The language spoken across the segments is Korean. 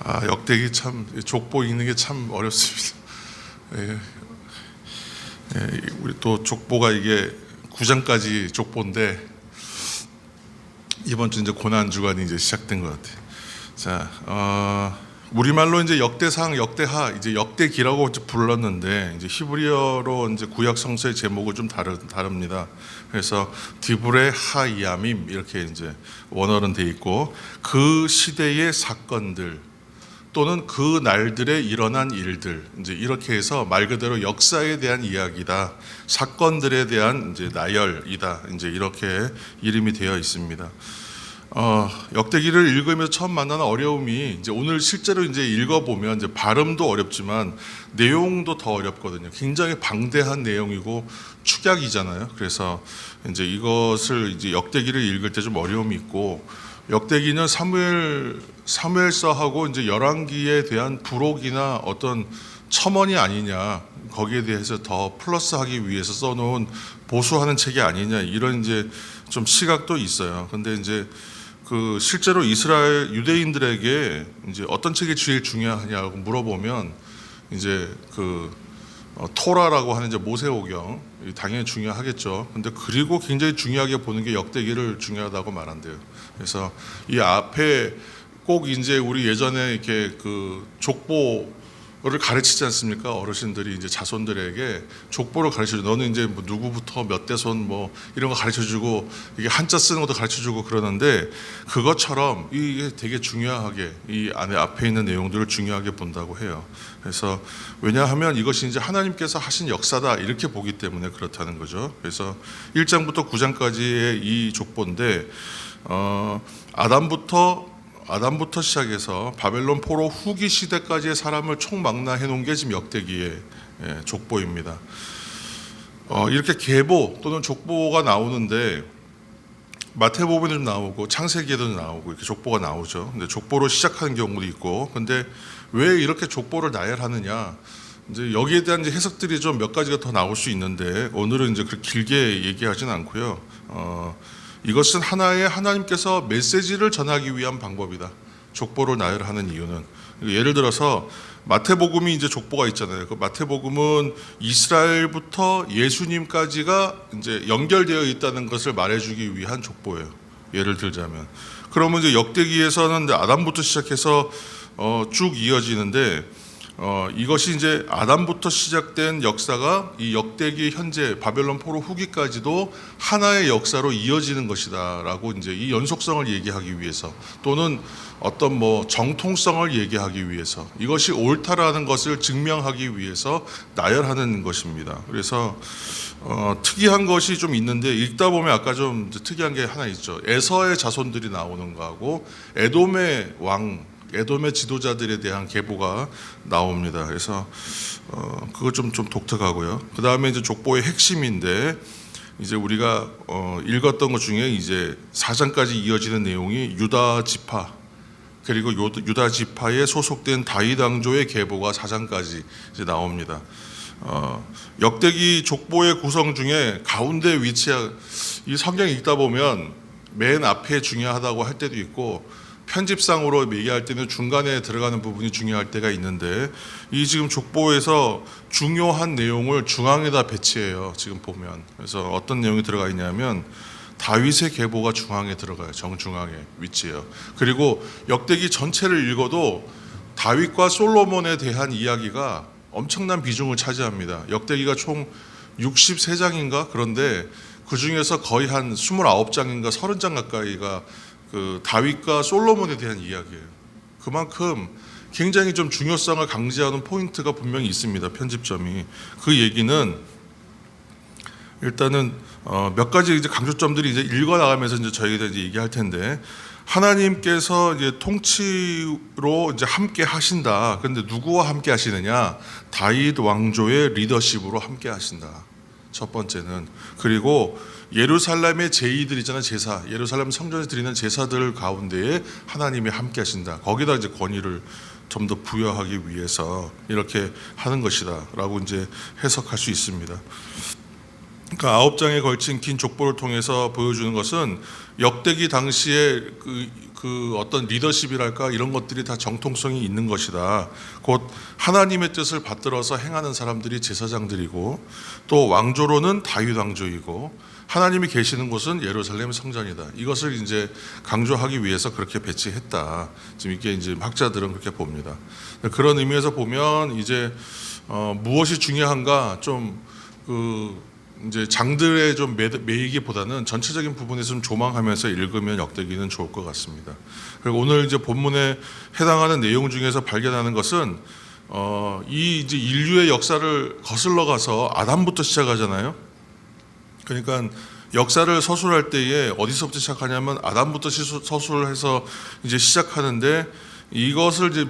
역대기 참 족보 읽는 게 참 어렵습니다. 예, 우리 또 족보가 이게 9장까지 족보인데 이번 주 이제 고난 주간이 이제 시작된 것 같아요. 자, 우리말로 이제 역대상, 역대하, 이제 역대기라고 이제 불렀는데 이제 히브리어로 이제 구약 성서의 제목은 좀 다릅니다. 그래서 디브레 하야밈 이렇게 이제 원어는 돼 있고 그 시대의 사건들 또는 그 날들에 일어난 일들 이제 이렇게 해서 말 그대로 역사에 대한 이야기다, 사건들에 대한 이제 나열이다, 이제 이렇게 이름이 되어 있습니다. 역대기를 읽으면서 처음 만나는 어려움이 이제 오늘 실제로 이제 읽어보면 이제 발음도 어렵지만 내용도 더 어렵거든요. 굉장히 방대한 내용이고 축약이잖아요. 그래서 이제 이것을 이제 역대기를 읽을 때 좀 어려움이 있고, 역대기는 사무엘서하고 이제 열왕기에 대한 부록이나 어떤 첨언이 아니냐, 거기에 대해서 더 플러스하기 위해서 써놓은 보수하는 책이 아니냐, 이런 이제 좀 시각도 있어요. 근데 이제 그 실제로 이스라엘 유대인들에게 이제 어떤 책이 제일 중요하냐고 물어보면 이제 그 토라라고 하는 이제 모세오경 당연히 중요하겠죠. 근데 그리고 굉장히 중요하게 보는 게 역대기를 중요하다고 말한대요. 그래서 이 앞에 꼭 이제 우리 예전에 이렇게 그 족보를 가르치지 않습니까? 어르신들이 이제 자손들에게 족보를 가르쳐주고, 너는 이제 뭐 누구부터 몇 대손 뭐 이런 거 가르쳐주고, 이게 한자 쓰는 것도 가르쳐주고 그러는데, 그것처럼 이게 되게 중요하게 이 안에 앞에 있는 내용들을 중요하게 본다고 해요. 그래서 왜냐하면 이것이 이제 하나님께서 하신 역사다 이렇게 보기 때문에 그렇다는 거죠. 그래서 1장부터 9장까지의 이 족보인데 아담부터 시작해서 바벨론 포로 후기 시대까지의 사람을 총망라해 놓은 게 지금 역대기의 족보입니다. 이렇게 계보 또는 족보가 나오는데 마태복음에도 좀 나오고 창세기에도 나오고 이렇게 족보가 나오죠. 근데 족보로 시작하는 경우도 있고, 근데 왜 이렇게 족보를 나열하느냐? 이제 여기에 대한 이제 해석들이 좀 몇 가지가 더 나올 수 있는데 오늘은 이제 그렇게 길게 얘기하진 않고요. 이것은 하나의 하나님께서 메시지를 전하기 위한 방법이다. 족보를 나열하는 이유는, 예를 들어서 마태복음이 이제 족보가 있잖아요. 그 마태복음은 이스라엘부터 예수님까지가 이제 연결되어 있다는 것을 말해주기 위한 족보예요. 예를 들자면, 그러면 이제 역대기에서는 아담부터 시작해서 쭉 이어지는데, 이것이 이제 아담부터 시작된 역사가 이 역대기 현재 바벨론 포로 후기까지도 하나의 역사로 이어지는 것이다라고 이제 이 연속성을 얘기하기 위해서, 또는 어떤 뭐 정통성을 얘기하기 위해서, 이것이 옳다라는 것을 증명하기 위해서 나열하는 것입니다. 그래서 특이한 것이 좀 있는데, 읽다 보면 아까 좀 특이한 게 하나 있죠. 에서의 자손들이 나오는 거하고 에돔의 지도자들에 대한 계보가 나옵니다. 그래서 그거 좀 독특하고요. 그 다음에 이제 족보의 핵심인데, 이제 우리가 읽었던 것 중에 이제 4장까지 이어지는 내용이 유다 지파, 그리고 유다 지파에 소속된 다윗 왕조의 계보가 4장까지 이제 나옵니다. 역대기 족보의 구성 중에 가운데 위치한, 이 성경 읽다 보면 맨 앞에 중요하다고 할 때도 있고, 편집상으로 얘기할 때는 중간에 들어가는 부분이 중요할 때가 있는데, 이 지금 족보에서 중요한 내용을 중앙에다 배치해요. 지금 보면. 그래서 어떤 내용이 들어가 있냐면 다윗의 계보가 중앙에 들어가요. 정중앙에 위치해요. 그리고 역대기 전체를 읽어도 다윗과 솔로몬에 대한 이야기가 엄청난 비중을 차지합니다. 역대기가 총 63장인가? 그런데 그 중에서 거의 한 29장인가 30장 가까이가 그 다윗과 솔로몬에 대한 이야기예요. 그만큼 굉장히 좀 중요성을 강조하는 포인트가 분명히 있습니다. 편집점이. 그 얘기는 일단은 몇 가지 이제 강조점들이 이제 읽어 나가면서 이제 저희가 이제 얘기할 텐데, 하나님께서 이제 통치로 이제 함께 하신다. 그런데 누구와 함께 하시느냐? 다윗 왕조의 리더십으로 함께 하신다. 첫 번째는. 그리고 예루살렘의 제의들 있잖아요. 제사, 예루살렘 성전에서 드리는 제사들 가운데에 하나님이 함께 하신다. 거기다 이제 권위를 좀 더 부여하기 위해서 이렇게 하는 것이다 라고 이제 해석할 수 있습니다. 그러니까 9장에 걸친 긴 족보를 통해서 보여주는 것은 역대기 당시에 그 그 어떤 리더십이랄까 이런 것들이 다 정통성이 있는 것이다. 곧 하나님의 뜻을 받들어서 행하는 사람들이 제사장들이고 또 왕조로는 다윗 왕조이고 하나님이 계시는 곳은 예루살렘 성전이다. 이것을 이제 강조하기 위해서 그렇게 배치했다. 지금 이게 이제 학자들은 그렇게 봅니다. 그런 의미에서 보면 이제 무엇이 중요한가 좀 이제 장들의 좀 매이기보다는 전체적인 부분에서 좀 조망하면서 읽으면 역대기는 좋을 것 같습니다. 그리고 오늘 이제 본문에 해당하는 내용 중에서 발견하는 것은 이 이제 인류의 역사를 거슬러 가서 아담부터 시작하잖아요. 그러니까 역사를 서술할 때에 어디서부터 시작하냐면 아담부터 서술을 해서 이제 시작하는데 이것을 이제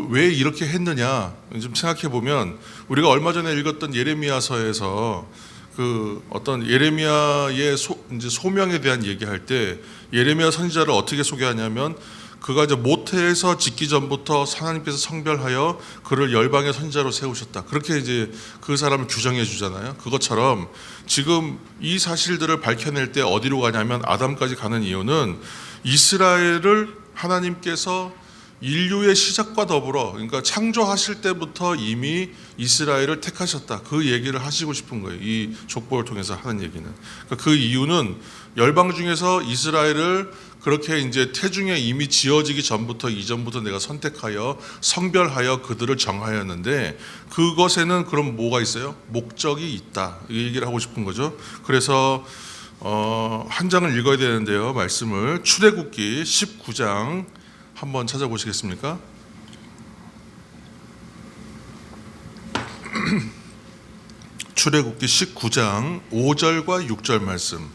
왜 이렇게 했느냐 좀 생각해 보면 우리가 얼마 전에 읽었던 예레미야서에서 그 어떤 예레미야의 이제 소명에 대한 얘기할 때 예레미야 선지자를 어떻게 소개하냐면 그가 이제 모태에서 짓기 전부터 하나님께서 성별하여 그를 열방의 선지자로 세우셨다. 그렇게 이제 그 사람을 규정해 주잖아요. 그것처럼 지금 이 사실들을 밝혀낼 때 어디로 가냐면 아담까지 가는 이유는 이스라엘을 하나님께서 인류의 시작과 더불어 그러니까 창조하실 때부터 이미 이스라엘을 택하셨다. 그 얘기를 하시고 싶은 거예요. 이 족보를 통해서 하는 얘기는. 그러니까 그 이유는 열방 중에서 이스라엘을 그렇게 이제 태중에 이미 지어지기 전부터 이전부터 내가 선택하여 성별하여 그들을 정하였는데 그것에는 그럼 뭐가 있어요? 목적이 있다. 이 얘기를 하고 싶은 거죠. 그래서 한 장을 읽어야 되는데요. 말씀을 출애굽기 19장 한번 찾아보시겠습니까? 출애굽기 19장 5절과 6절 말씀.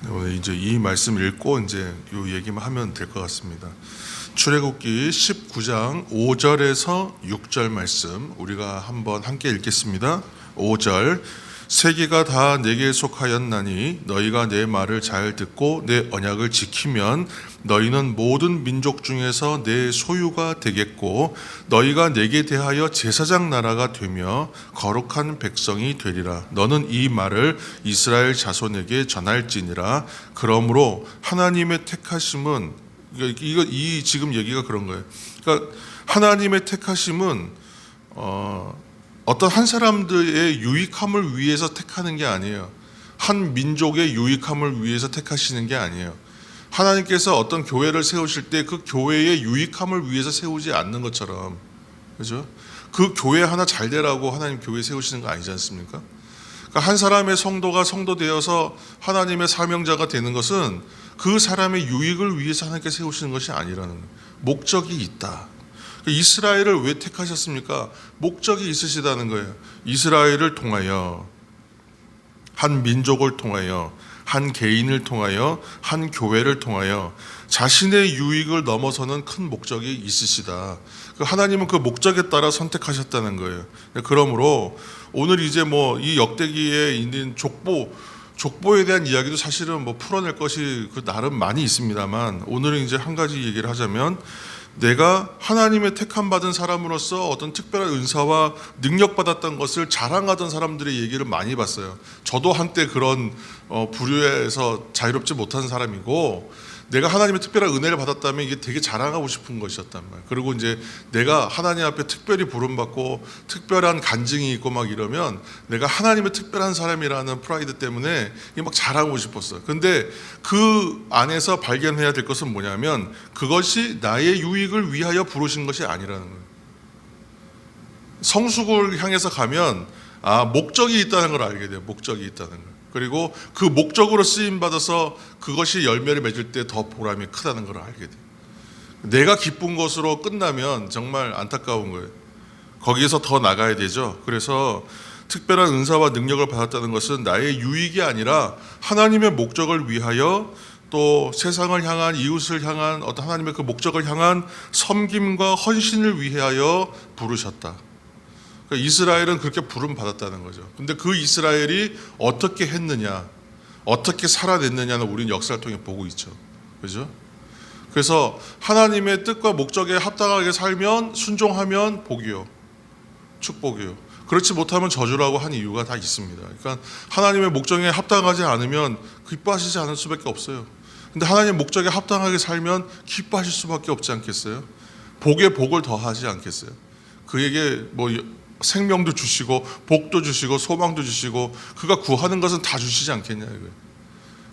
오늘 이제 이 말씀 읽고 이제 이 얘기만 하면 될 것 같습니다. 출애굽기 19장 5절에서 6절 말씀 우리가 한번 함께 읽겠습니다. 5절 세계가 다 내게 속하였나니 너희가 내 말을 잘 듣고 내 언약을 지키면 너희는 모든 민족 중에서 내 소유가 되겠고 너희가 내게 대하여 제사장 나라가 되며 거룩한 백성이 되리라. 너는 이 말을 이스라엘 자손에게 전할지니라. 그러므로 하나님의 택하심은 이 지금 얘기가 그런 거예요. 그러니까 하나님의 택하심은 어떤 한 사람들의 유익함을 위해서 택하는 게 아니에요. 한 민족의 유익함을 위해서 택하시는 게 아니에요. 하나님께서 어떤 교회를 세우실 때 그 교회의 유익함을 위해서 세우지 않는 것처럼, 그죠? 그 교회 하나 잘 되라고 하나님 교회 세우시는 거 아니지 않습니까? 그러니까 한 사람의 성도가 성도 되어서 하나님의 사명자가 되는 것은 그 사람의 유익을 위해서 하나님께 세우시는 것이 아니라는 거예요. 목적이 있다. 이스라엘을 왜 택하셨습니까? 목적이 있으시다는 거예요. 이스라엘을 통하여, 한 민족을 통하여, 한 개인을 통하여, 한 교회를 통하여 자신의 유익을 넘어서는 큰 목적이 있으시다. 하나님은 그 목적에 따라 선택하셨다는 거예요. 그러므로 오늘 이제 뭐 이 역대기에 있는 족보에 대한 이야기도 사실은 뭐 풀어낼 것이 그 나름 많이 있습니다만 오늘은 이제 한 가지 얘기를 하자면 내가 하나님의 택함 받은 사람으로서 어떤 특별한 은사와 능력 받았던 것을 자랑하던 사람들의 얘기를 많이 봤어요. 저도 한때 그런 부류에서 자유롭지 못한 사람이고 내가 하나님의 특별한 은혜를 받았다면 이게 되게 자랑하고 싶은 것이었단 말이에요. 그리고 이제 내가 하나님 앞에 특별히 부름받고 특별한 간증이 있고 막 이러면 내가 하나님의 특별한 사람이라는 프라이드 때문에 이게 막 자랑하고 싶었어요. 근데 그 안에서 발견해야 될 것은 뭐냐면 그것이 나의 유익을 위하여 부르신 것이 아니라는 거예요. 성숙을 향해서 가면 목적이 있다는 걸 알게 돼요. 목적이 있다는 걸. 그리고 그 목적으로 쓰임받아서 그것이 열매를 맺을 때 더 보람이 크다는 걸 알게 돼요. 내가 기쁜 것으로 끝나면 정말 안타까운 거예요. 거기에서 더 나가야 되죠. 그래서 특별한 은사와 능력을 받았다는 것은 나의 유익이 아니라 하나님의 목적을 위하여 또 세상을 향한 이웃을 향한 어떤 하나님의 그 목적을 향한 섬김과 헌신을 위하여 부르셨다. 그러니까 이스라엘은 그렇게 부름 받았다는 거죠. 근데 그 이스라엘이 어떻게 했느냐, 어떻게 살아냈느냐는 우리는 역사를 통해 보고 있죠. 그죠? 그래서 하나님의 뜻과 목적에 합당하게 살면 순종하면 복이요, 축복이요. 그렇지 못하면 저주라고 한 이유가 다 있습니다. 그러니까 하나님의 목적에 합당하지 않으면 기뻐하시지 않을 수밖에 없어요. 근데 하나님의 목적에 합당하게 살면 기뻐하실 수밖에 없지 않겠어요? 복에 복을 더하지 않겠어요? 그에게 뭐 생명도 주시고 복도 주시고 소망도 주시고 그가 구하는 것은 다 주시지 않겠냐 이거예요.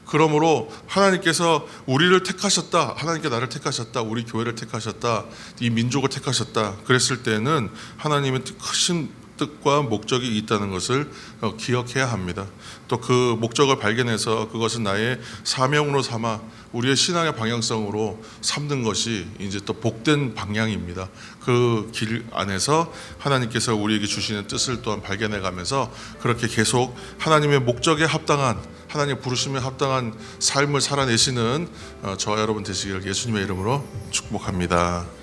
그러므로 하나님께서 우리를 택하셨다, 하나님께 나를 택하셨다, 우리 교회를 택하셨다, 이 민족을 택하셨다 그랬을 때는 하나님의 크신 뜻과 목적이 있다는 것을 기억해야 합니다. 또 그 목적을 발견해서 그것은 나의 사명으로 삼아 우리의 신앙의 방향성으로 삼는 것이 이제 또 복된 방향입니다. 그 길 안에서 하나님께서 우리에게 주시는 뜻을 또한 발견해 가면서 그렇게 계속 하나님의 목적에 합당한, 하나님의 부르심에 합당한 삶을 살아내시는 저와 여러분 되시기를 예수님의 이름으로 축복합니다.